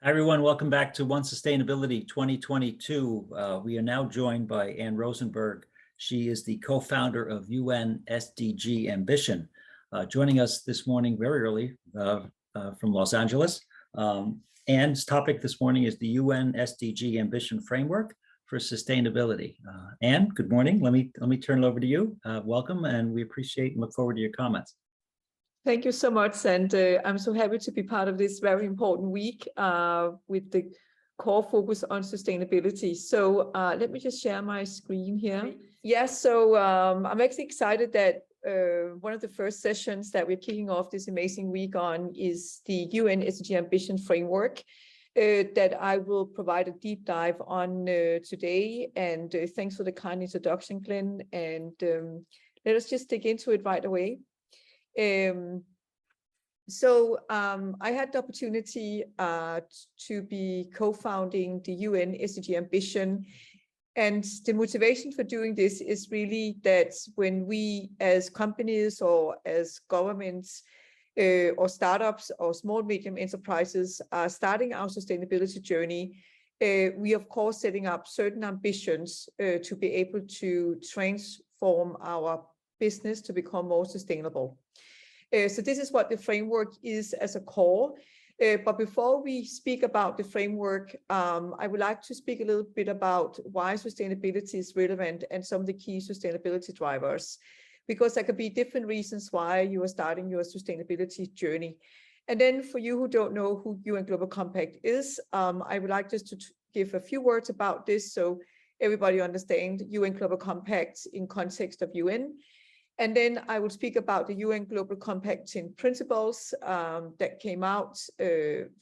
Hi, everyone. Welcome back to One Sustainability 2022. We are now joined by Ann Rosenberg. She is the co-founder of UN SDG Ambition. Joining us this morning very early from Los Angeles. Ann's topic this morning is the UN SDG Ambition Framework for Sustainability. Ann, good morning. Let me turn it over to you. Welcome, and we appreciate and look forward to your comments. Thank you so much, and I'm so happy to be part of this very important week with the core focus on sustainability. So let me just share my screen here. Yes, so I'm actually excited that one of the first sessions that we're kicking off this amazing week on is the UN SDG Ambition Framework that I will provide a deep dive on today. And thanks for the kind introduction, Glenn. And let us just dig into it right away. So I had the opportunity to be co-founding the UN SDG Ambition, and the motivation for doing this is really that when we as companies or as governments or startups or small medium enterprises are starting our sustainability journey, we of course setting up certain ambitions to be able to transform our business to become more sustainable. So this is what the framework is as a core. But before we speak about the framework, I would like to speak a little bit about why sustainability is relevant and some of the key sustainability drivers, because there could be different reasons why you are starting your sustainability journey. And then for you who don't know who UN Global Compact is, I would like just to give a few words about this so everybody understands UN Global Compact in context of UN. And then I will speak about the UN Global Compact 10 principles that came out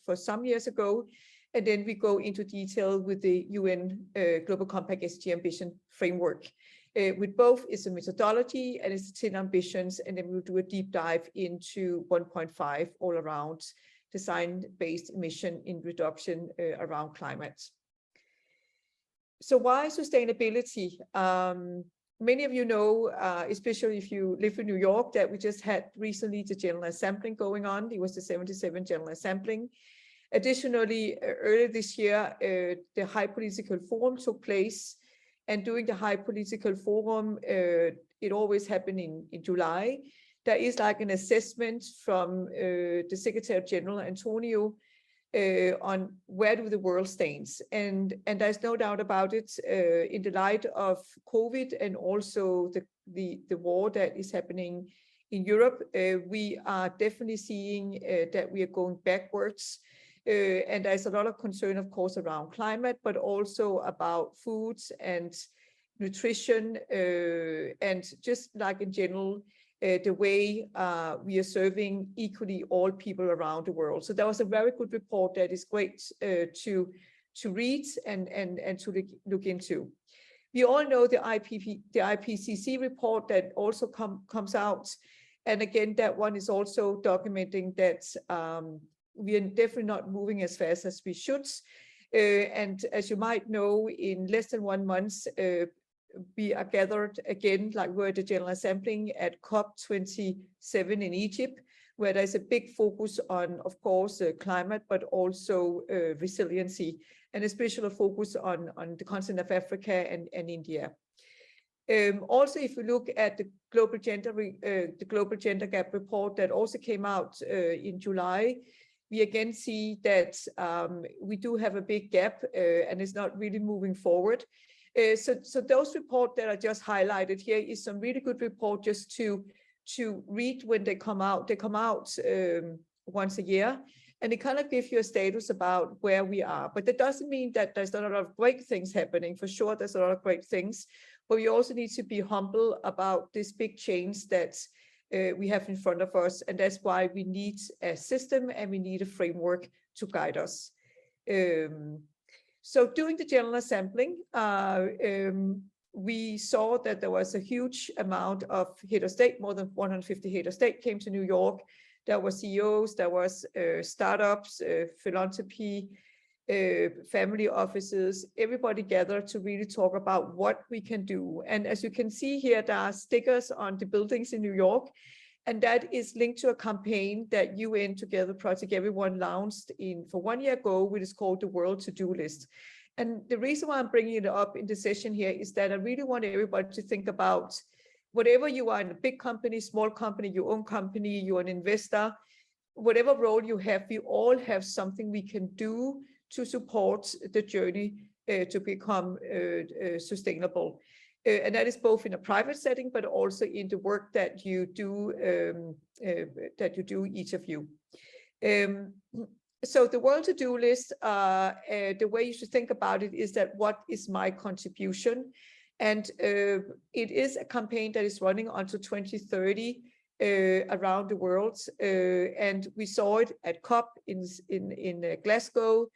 for some years ago. And then we go into detail with the UN Global Compact SDG Ambition Framework. With both is a methodology and it's 10 ambitions. And then we'll do a deep dive into 1.5 all around design-based emission in reduction around climate. So why sustainability? Many of you know, especially if you live in New York, that we just had recently the General Assembly going on. It was the 77th General Assembly. Additionally, earlier this year, the High Political Forum took place. And during the High Political Forum, it always happened in July. There is like an assessment from the Secretary General, Antonio, on where do the world stands, and there's no doubt about it. In the light of COVID and also the war that is happening in Europe, we are definitely seeing that we are going backwards, and there's a lot of concern, of course, around climate, but also about foods and nutrition, and just like in general, the way we are serving equally all people around the world. So that was a very good report that is great to read and to look into. We all know the IPCC report that also comes out. And again, that one is also documenting that we are definitely not moving as fast as we should. And as you might know, in less than 1 month, we are gathered again, like we're at the General Assembly at COP27 in Egypt, where there's a big focus on, of course, climate, but also resiliency, and a special focus on the continent of Africa and India. Also, if we look at the global gender gap report that also came out in July, we again see that we do have a big gap and it's not really moving forward. So those reports that I just highlighted here is some really good report just to read when they come out. They come out once a year, and it kind of gives you a status about where we are. But that doesn't mean that there's not a lot of great things happening. For sure, there's a lot of great things, but we also need to be humble about this big change that we have in front of us, and that's why we need a system and we need a framework to guide us. So during the General Assembly, we saw that there was a huge amount of head of state, more than 150 head of state came to New York. There were CEOs, there was startups, philanthropy, family offices, everybody gathered to really talk about what we can do. And as you can see here, there are stickers on the buildings in New York. And that is linked to a campaign that UN together Project Everyone launched for 1 year ago, which is called the World To-Do List. And the reason why I'm bringing it up in the session here is that I really want everybody to think about whatever you are in a big company, small company, your own company, you're an investor, whatever role you have, we all have something we can do to support the journey to become sustainable. And that is both in a private setting, but also in the work that you do, each of you. So the World To-Do List, the way you should think about it is that what is my contribution? And it is a campaign that is running until 2030 around the world. And we saw it at COP in Glasgow.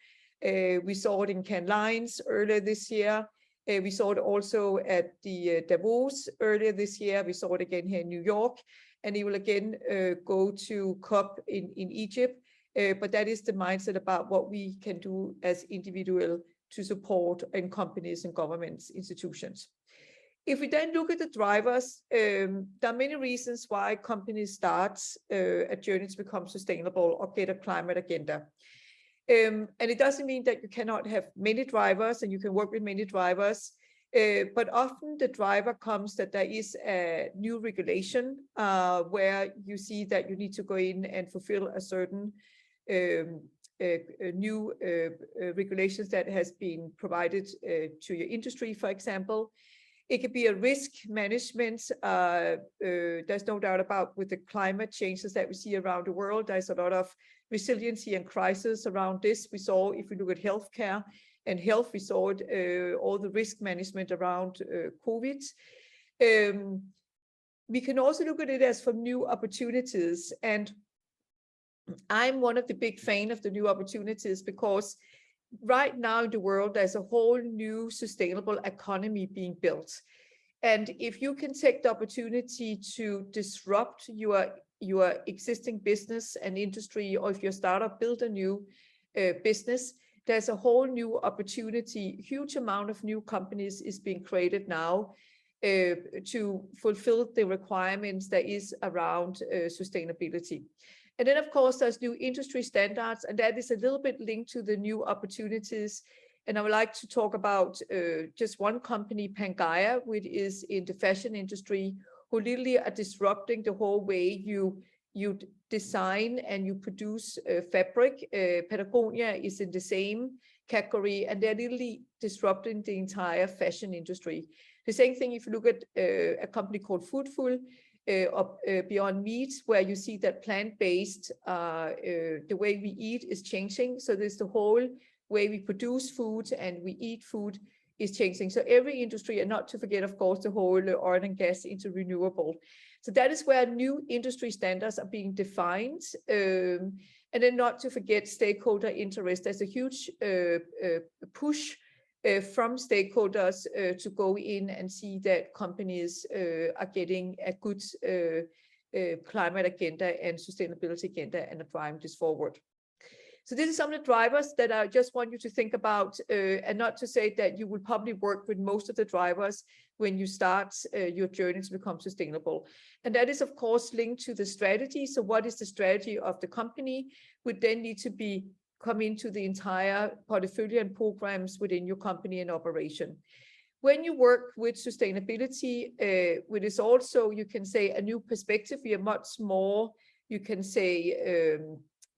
We saw it in Cannes Lions earlier this year. We saw it also at the Davos earlier this year. We saw it again here in New York. And it will again go to COP in Egypt. But that is the mindset about what we can do as individuals to support in companies and governments, institutions. If we then look at the drivers, there are many reasons why companies start a journey to become sustainable or get a climate agenda. And it doesn't mean that you cannot have many drivers and you can work with many drivers, but often the driver comes that there is a new regulation where you see that you need to go in and fulfill a certain new regulations that has been provided to your industry, for example. It could be a risk management. There's no doubt about with the climate changes that we see around the world, there's a lot of resiliency and crisis around this. We saw, if we look at healthcare and health, we saw it, all the risk management around COVID. We can also look at it as from new opportunities. And I'm one of the big fans of the new opportunities because right now in the world, there's a whole new sustainable economy being built. And if you can take the opportunity to disrupt your existing business and industry, or if your startup build a new business, there's a whole new opportunity. Huge amount of new companies is being created now to fulfill the requirements that is around sustainability. And then, of course, there's new industry standards, and that is a little bit linked to the new opportunities. And I would like to talk about just one company, Pangaea, which is in the fashion industry, who literally are disrupting the whole way you design and you produce fabric. Patagonia is in the same category, and they're literally disrupting the entire fashion industry. The same thing if you look at a company called Foodful, Beyond Meat, where you see that plant-based, the way we eat is changing. So there's the whole way we produce food and we eat food is changing. So every industry, and not to forget, of course, the whole oil and gas into renewable. So that is where new industry standards are being defined. And then not to forget stakeholder interest. There's a huge push from stakeholders to go in and see that companies are getting a good climate agenda and sustainability agenda and are driving this forward. So this is some of the drivers that I just want you to think about, and not to say that you will probably work with most of the drivers when you start your journey to become sustainable. And that is, of course, linked to the strategy. So what is the strategy of the company would then need to come into the entire portfolio and programs within your company and operation. When you work with sustainability, which is also, you can say, a new perspective, we are much more, you can say,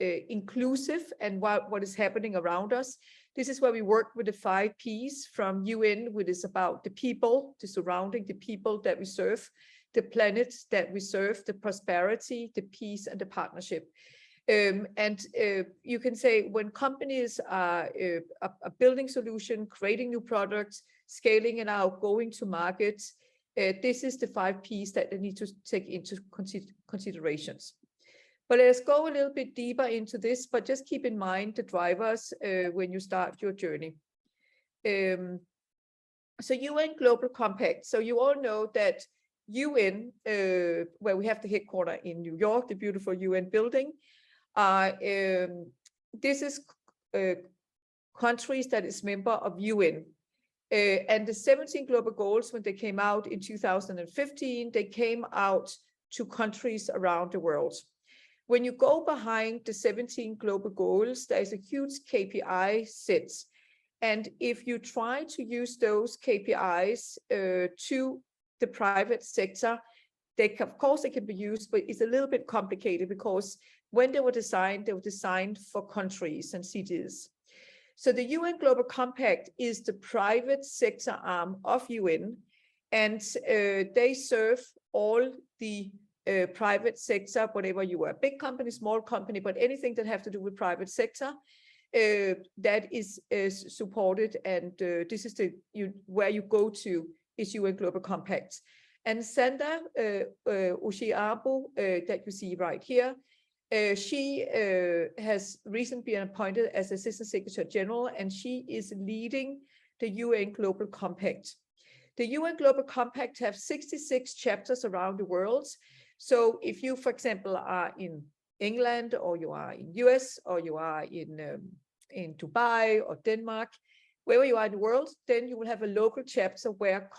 inclusive and what is happening around us. This is where we work with the 5 Ps from UN, which is about the people, the surrounding, the people that we serve, the planet that we serve, the prosperity, the peace, and the partnership. You can say when companies are building solution, creating new products, scaling it out, going to markets, this is the 5 Ps that they need to take into considerations. But let's go a little bit deeper into this, but just keep in mind the drivers when you start your journey. So UN Global Compact. So you all know that UN, where we have the headquarters in New York, the beautiful UN building, this is countries that is member of UN. And the 17 global goals, when they came out in 2015, they came out to countries around the world. When you go behind the 17 global goals, there's a huge KPI set. And if you try to use those KPIs to the private sector, of course they can be used, but it's a little bit complicated because when they were designed for countries and cities. So the UN Global Compact is the private sector arm of UN, and they serve all the private sector, whatever you are, big company, small company, but anything that have to do with private sector, that is supported, and this is where you go to is UN Global Compact. And Sandra Oshiabu, that you see right here, she has recently been appointed as Assistant Secretary General, and she is leading the UN Global Compact. The UN Global Compact have 66 chapters around the world. So if you, for example, are in England, or you are in US, or you are in Dubai or Denmark, wherever you are in the world, then you will have a local chapter where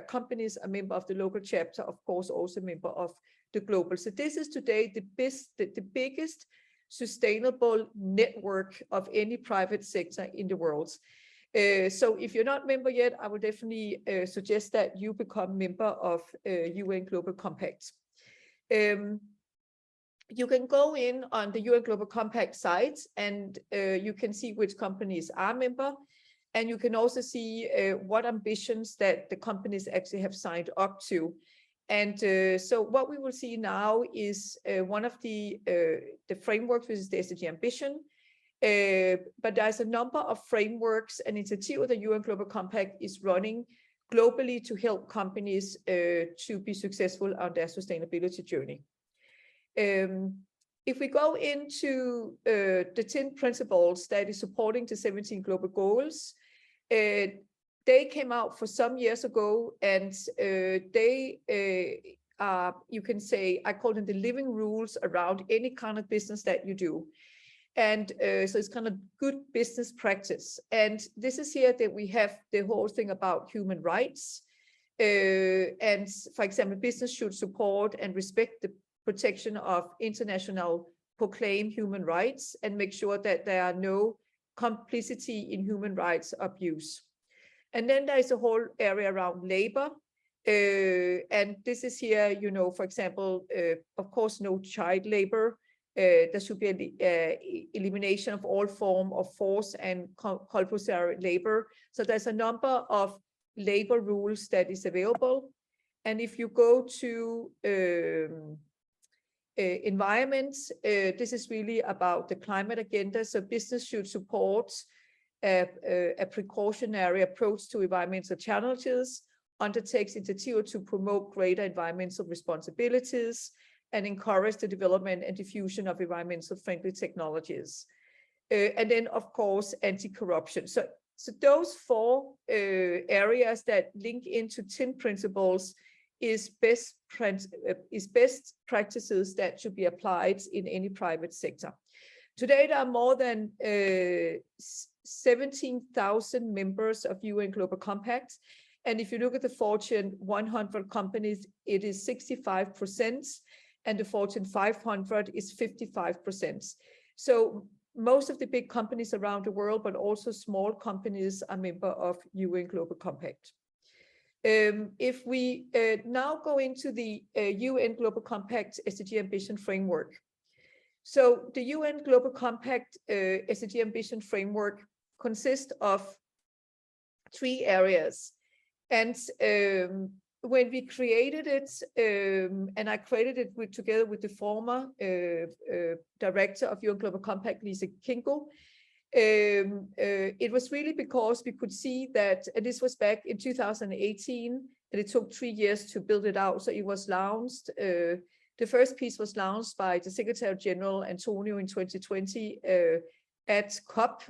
companies are member of the local chapter, of course, also member of the global. So this is today the biggest sustainable network of any private sector in the world. So if you're not member yet, I would definitely suggest that you become member of UN Global Compact. You can go in on the UN Global Compact site, and you can see which companies are member, and you can also see what ambitions that the companies actually have signed up to. And so what we will see now is one of the frameworks, which is the SDG Ambition. But there's a number of frameworks and initiatives the UN Global Compact is running globally to help companies to be successful on their sustainability journey. If we go into the 10 principles that is supporting the 17 global goals, they came out for some years ago, and they are, you can say, I call them the living rules around any kind of business that you do. And so it's kind of good business practice. And this is here that we have the whole thing about human rights. And for example, business should support and respect the protection of international proclaimed human rights and make sure that there are no complicity in human rights abuse. And then there is a whole area around labor. And this is here, you know, for example, of course, no child labor. There should be an elimination of all form of forced and compulsory labor. So there's a number of labor rules that is available. And if you go to environments, this is really about the climate agenda. So business should support a precautionary approach to environmental challenges, undertakes initiatives to promote greater environmental responsibilities, and encourage the development and diffusion of environmental friendly technologies. And then, of course, anti-corruption. So those four areas that link into 10 principles is best practices that should be applied in any private sector. Today, there are more than 17,000 members of UN Global Compact. And if you look at the Fortune 100 companies, it is 65%. And the Fortune 500 is 55%. So most of the big companies around the world, but also small companies, are member of UN Global Compact. If we now go into the UN Global Compact SDG Ambition Framework. So the UN Global Compact SDG Ambition Framework consists of 3 areas. And when we created it, and I created it together with the former director of UN Global Compact, Lisa Kingo, it was really because we could see that, and this was back in 2018, and it took 3 years to build it out. So it was launched, the first piece was launched by the Secretary General Antonio in 2020 at COP,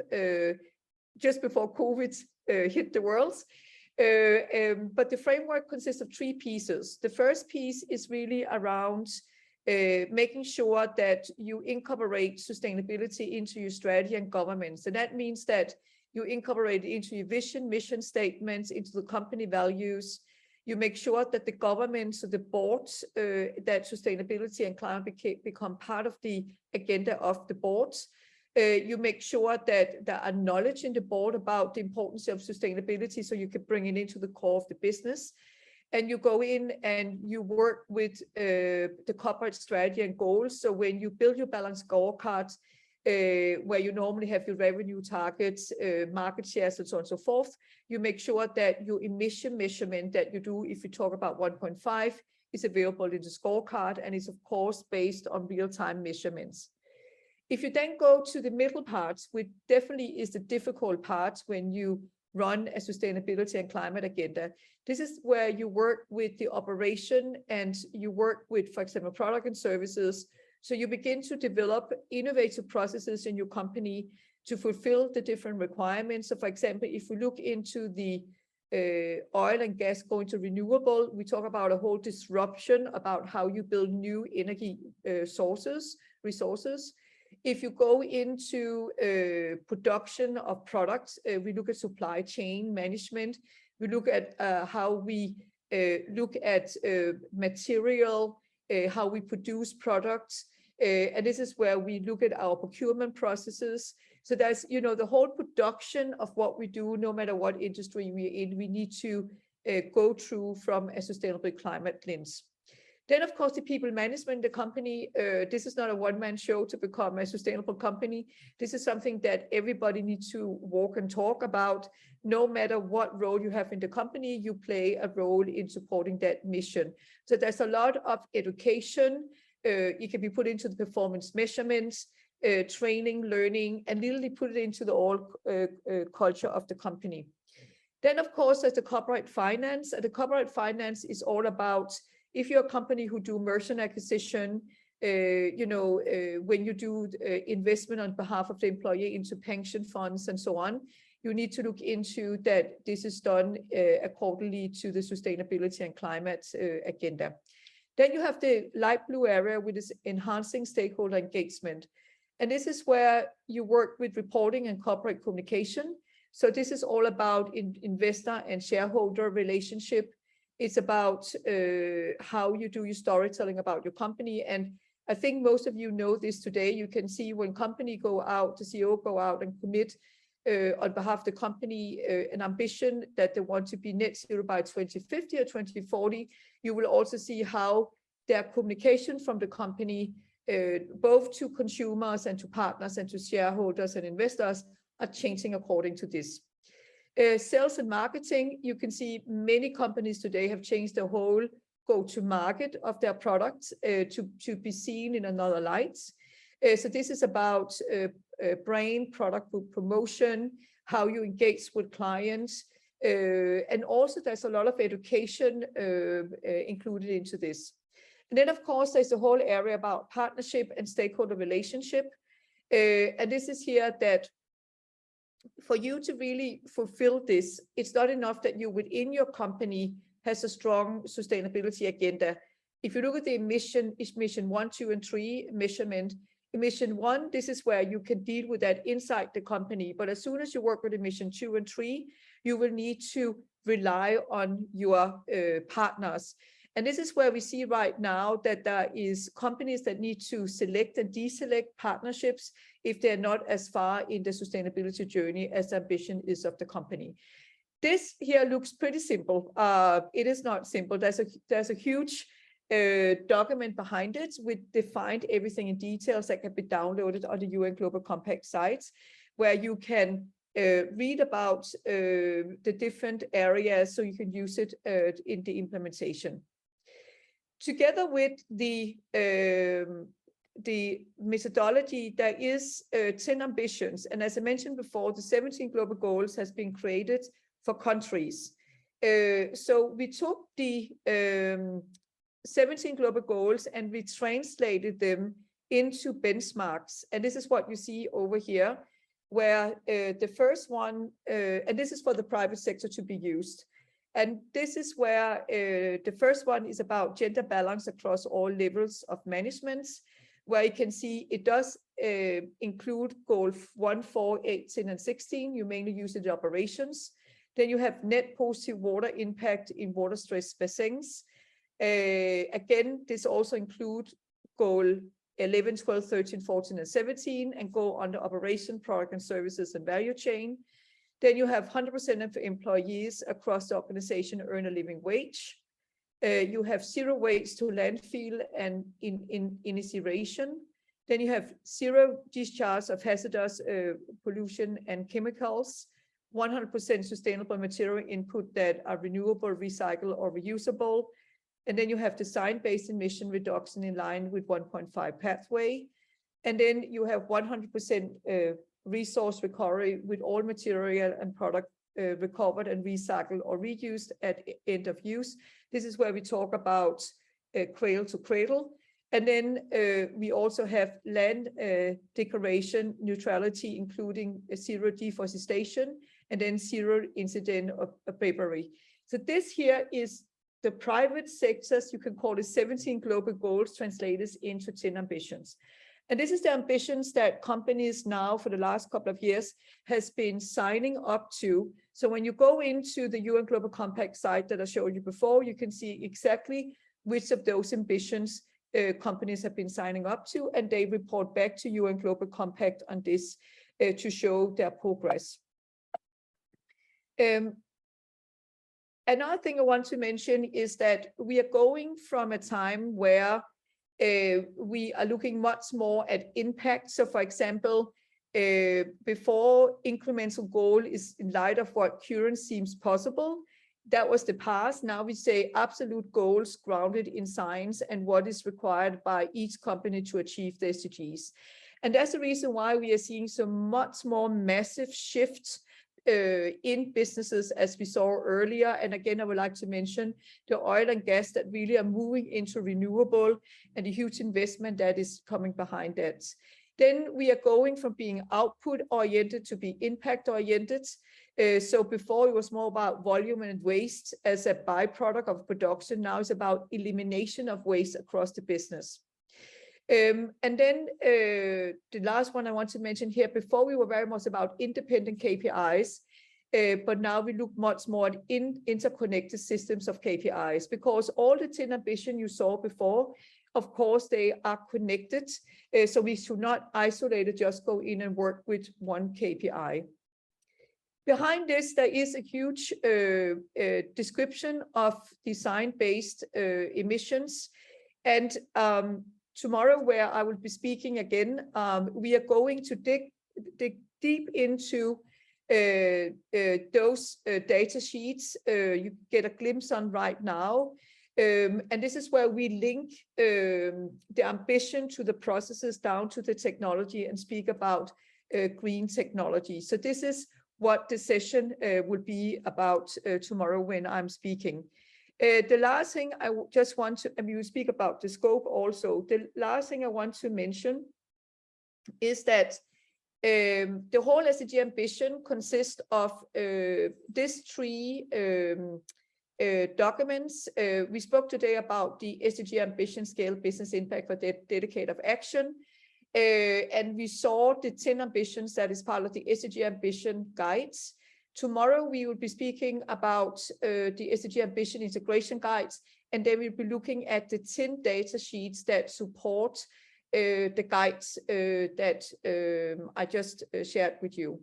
just before COVID hit the world. But the framework consists of 3 pieces. The first piece is really around making sure that you incorporate sustainability into your strategy and governance. And that means that you incorporate it into your vision, mission statements, into the company values. You make sure that the government, so the boards, that sustainability and climate become part of the agenda of the boards. You make sure that there are knowledge in the board about the importance of sustainability, so you can bring it into the core of the business. And you go in and you work with the corporate strategy and goals. So when you build your balanced scorecards, where you normally have your revenue targets, market shares, and so on and so forth, you make sure that your emission measurement that you do, if you talk about 1.5, is available in the scorecard, and is of course based on real-time measurements. If you then go to the middle parts, which definitely is the difficult parts when you run a sustainability and climate agenda, this is where you work with the operation and you work with, for example, product and services. So you begin to develop innovative processes in your company to fulfill the different requirements. So for example, if we look into the oil and gas going to renewable, we talk about a whole disruption about how you build new energy resources. If you go into production of products, we look at supply chain management. We look at how we look at material, how we produce products. And this is where we look at our procurement processes. So that's, you know, the whole production of what we do, no matter what industry we're in, we need to go through from a sustainable climate lens. Then, of course, the people management, the company, this is not a one-man show to become a sustainable company. This is something that everybody needs to walk and talk about. No matter what role you have in the company, you play a role in supporting that mission. So there's a lot of education. It can be put into the performance measurements, training, learning, and literally put it into the whole culture of the company. Then, of course, there's the corporate finance. The corporate finance is all about, if you're a company who do merger and acquisition, when you do investment on behalf of the employee into pension funds and so on, you need to look into that this is done accordingly to the sustainability and climate agenda. Then you have the light blue area, which is enhancing stakeholder engagement. And this is where you work with reporting and corporate communication. So this is all about investor and shareholder relationship. It's about how you do your storytelling about your company. And I think most of you know this today. You can see when company go out, the CEO go out and commit on behalf of the company an ambition that they want to be net zero by 2050 or 2040. You will also see how their communication from the company, both to consumers and to partners and to shareholders and investors, are changing according to this. Sales and marketing, you can see many companies today have changed the whole go-to-market of their products to be seen in another light. So this is about brand, product promotion, how you engage with clients. And also there's a lot of education included into this. And then, of course, there's a whole area about partnership and stakeholder relationship. And this is here that for you to really fulfill this, it's not enough that you within your company has a strong sustainability agenda. If you look at the emission 1, 2, and 3 measurement, emission 1, this is where you can deal with that inside the company. But as soon as you work with emission 2 and 3, you will need to rely on your partners. And this is where we see right now that there is companies that need to select and deselect partnerships if they're not as far in the sustainability journey as the ambition is of the company. This here looks pretty simple. It is not simple. There's a huge document behind it with defined everything in details that can be downloaded on the UN Global Compact sites, where you can read about the different areas so you can use it in the implementation. Together with the methodology, there is 10 ambitions. And as I mentioned before, the 17 global goals has been created for countries. So we took the 17 global goals and we translated them into benchmarks. And this is what you see over here, where the first one, and this is for the private sector to be used. And this is where the first one is about gender balance across all levels of management, where you can see it does include goal 1, 4, 18, and 16. You mainly use it in operations. Then you have net positive water impact in water stressed basins. Again, this also includes goal 11, 12, 13, 14, and 17, and go under operation, product and services, and value chain. Then you have 100% of employees across the organization earn a living wage. You have zero waste to landfill and in incineration. Then you have zero discharge of hazardous pollution and chemicals, 100% sustainable material input that are renewable, recyclable, or reusable. And then you have design-based emission reduction in line with 1.5 pathway. And then you have 100% resource recovery with all material and product recovered and recycled or reused at end of use. This is where we talk about cradle to cradle. And then we also have land declaration neutrality, including zero deforestation, and then zero incident of bravery. So this here is the private sectors, you can call it 17 global goals translated into 10 ambitions. And this is the ambitions that companies now for the last couple of years has been signing up to. So when you go into the UN Global Compact site that I showed you before, you can see exactly which of those ambitions companies have been signing up to, and they report back to UN Global Compact on this to show their progress. Another thing I want to mention is that we are going from a time where we are looking much more at impact. So for example, before incremental goal is in light of what current seems possible, that was the past. Now we say absolute goals grounded in science and what is required by each company to achieve the SDGs. And that's the reason why we are seeing so much more massive shifts in businesses as we saw earlier. And again, I would like to mention the oil and gas that really are moving into renewable and the huge investment that is coming behind that. Then we are going from being output oriented to be impact oriented. So before it was more about volume and waste as a byproduct of production. Now it's about elimination of waste across the business. And then the last one I want to mention here, before we were very much about independent KPIs, but now we look much more at interconnected systems of KPIs, because all the 10 ambition you saw before, of course, they are connected. So we should not isolate it, just go in and work with one KPI. Behind this, there is a huge description of design-based emissions. And tomorrow, where I will be speaking again, we are going to dig deep into those data sheets you get a glimpse on right now. And this is where we link the ambition to the processes down to the technology and speak about green technology. So this is what the session will be about tomorrow when I'm speaking. The last thing I just want to, and we will speak about the scope also. The last thing I want to mention is that the whole SDG ambition consists of these three documents. We spoke today about the SDG Ambition Scale Business Impact for Dedicated Action. And we saw the 10 ambitions that is part of the SDG Ambition Guides. Tomorrow, we will be speaking about the SDG Ambition Integration Guides, and then we'll be looking at the 10 data sheets that support the guides that I just shared with you.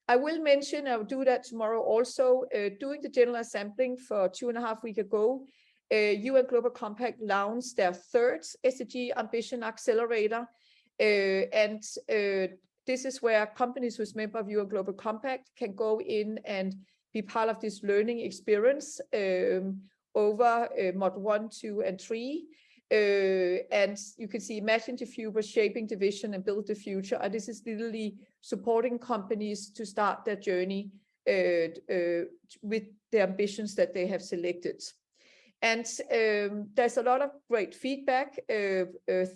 I will mention, I will do that tomorrow also, doing the general sampling for 2.5 weeks ago, UN Global Compact launched their third SDG Ambition Accelerator. And this is where companies who's member of UN Global Compact can go in and be part of this learning experience over mod 1, 2, and 3. And you can see Imagine the Future, Shaping the Vision, and Build the Future. And this is literally supporting companies to start their journey with the ambitions that they have selected. And there's a lot of great feedback.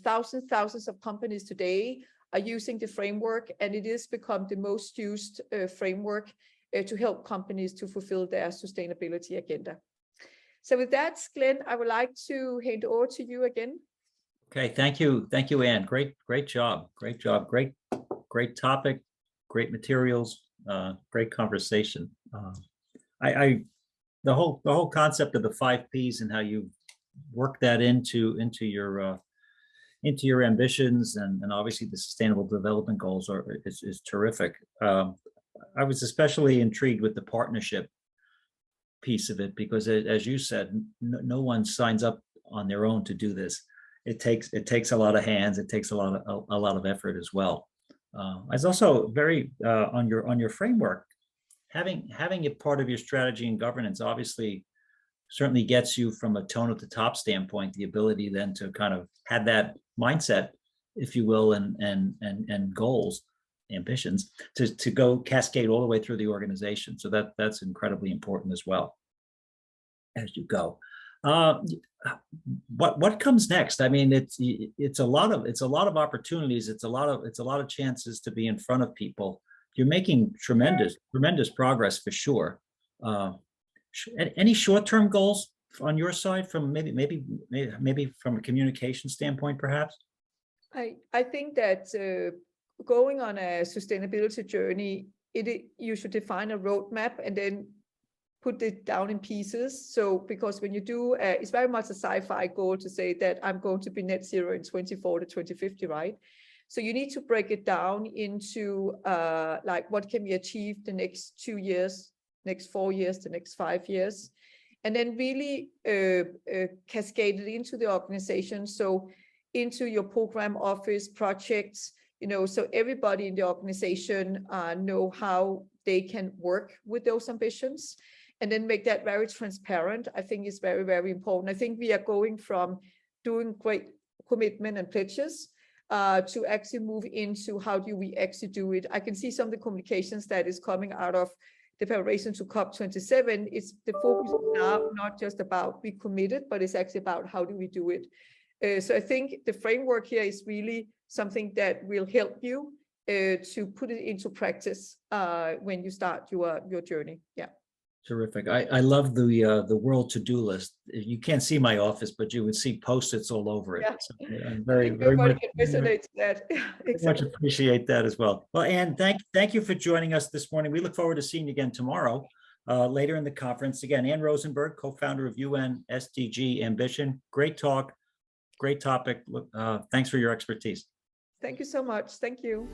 Thousands of companies today are using the framework, and it has become the most used framework to help companies to fulfill their sustainability agenda. So with that, Glenn, I would like to hand over to you again. Okay, thank you, Ann. Great job, great topic, great materials, great conversation. The whole concept of the 5 Ps and how you work that into your ambitions and obviously the sustainable development goals is terrific. I was especially intrigued with the partnership piece of it because, as you said, no one signs up on their own to do this. It takes a lot of hands. It takes a lot of effort as well. I was also very on your framework. Having it part of your strategy and governance obviously certainly gets you from a tone at the top standpoint, the ability then to kind of have that mindset, if you will, and goals, ambitions to go cascade all the way through the organization. So that's incredibly important as well as you go. What comes next? I mean, it's a lot of opportunities. It's a lot of chances to be in front of people. You're making tremendous progress for sure. Any short-term goals on your side from maybe from a communication standpoint, perhaps? I think that going on a sustainability journey, you should define a roadmap and then put it down in pieces. So because when you do, it's very much a sci-fi goal to say that I'm going to be net zero in 2040 to 2050, right? So you need to break it down into like what can we achieve the next 2 years, next 4 years, the next 5 years, and then really cascade it into the organization. So into your program office projects, so everybody in the organization know how they can work with those ambitions, and then make that very transparent. I think is very, very important. I think we are going from doing great commitment and pledges to actually move into how do we actually do it. I can see some of the communications that is coming out of the preparation to COP27. It's the focus now not just about we committed, but it's actually about how do we do it. So I think the framework here is really something that will help you to put it into practice when you start your journey. Yeah. Terrific. I love the world to-do list. You can't see my office, but you would see Post-its all over it. Yeah. So I'm very much can resonate to that. much appreciate that as well. Well, Ann, thank you for joining us this morning. We look forward to seeing you again tomorrow, later in the conference. Again, Ann Rosenberg, co-founder of UN SDG Ambition. Great talk, great topic. Thanks for your expertise. Thank you so much. Thank you.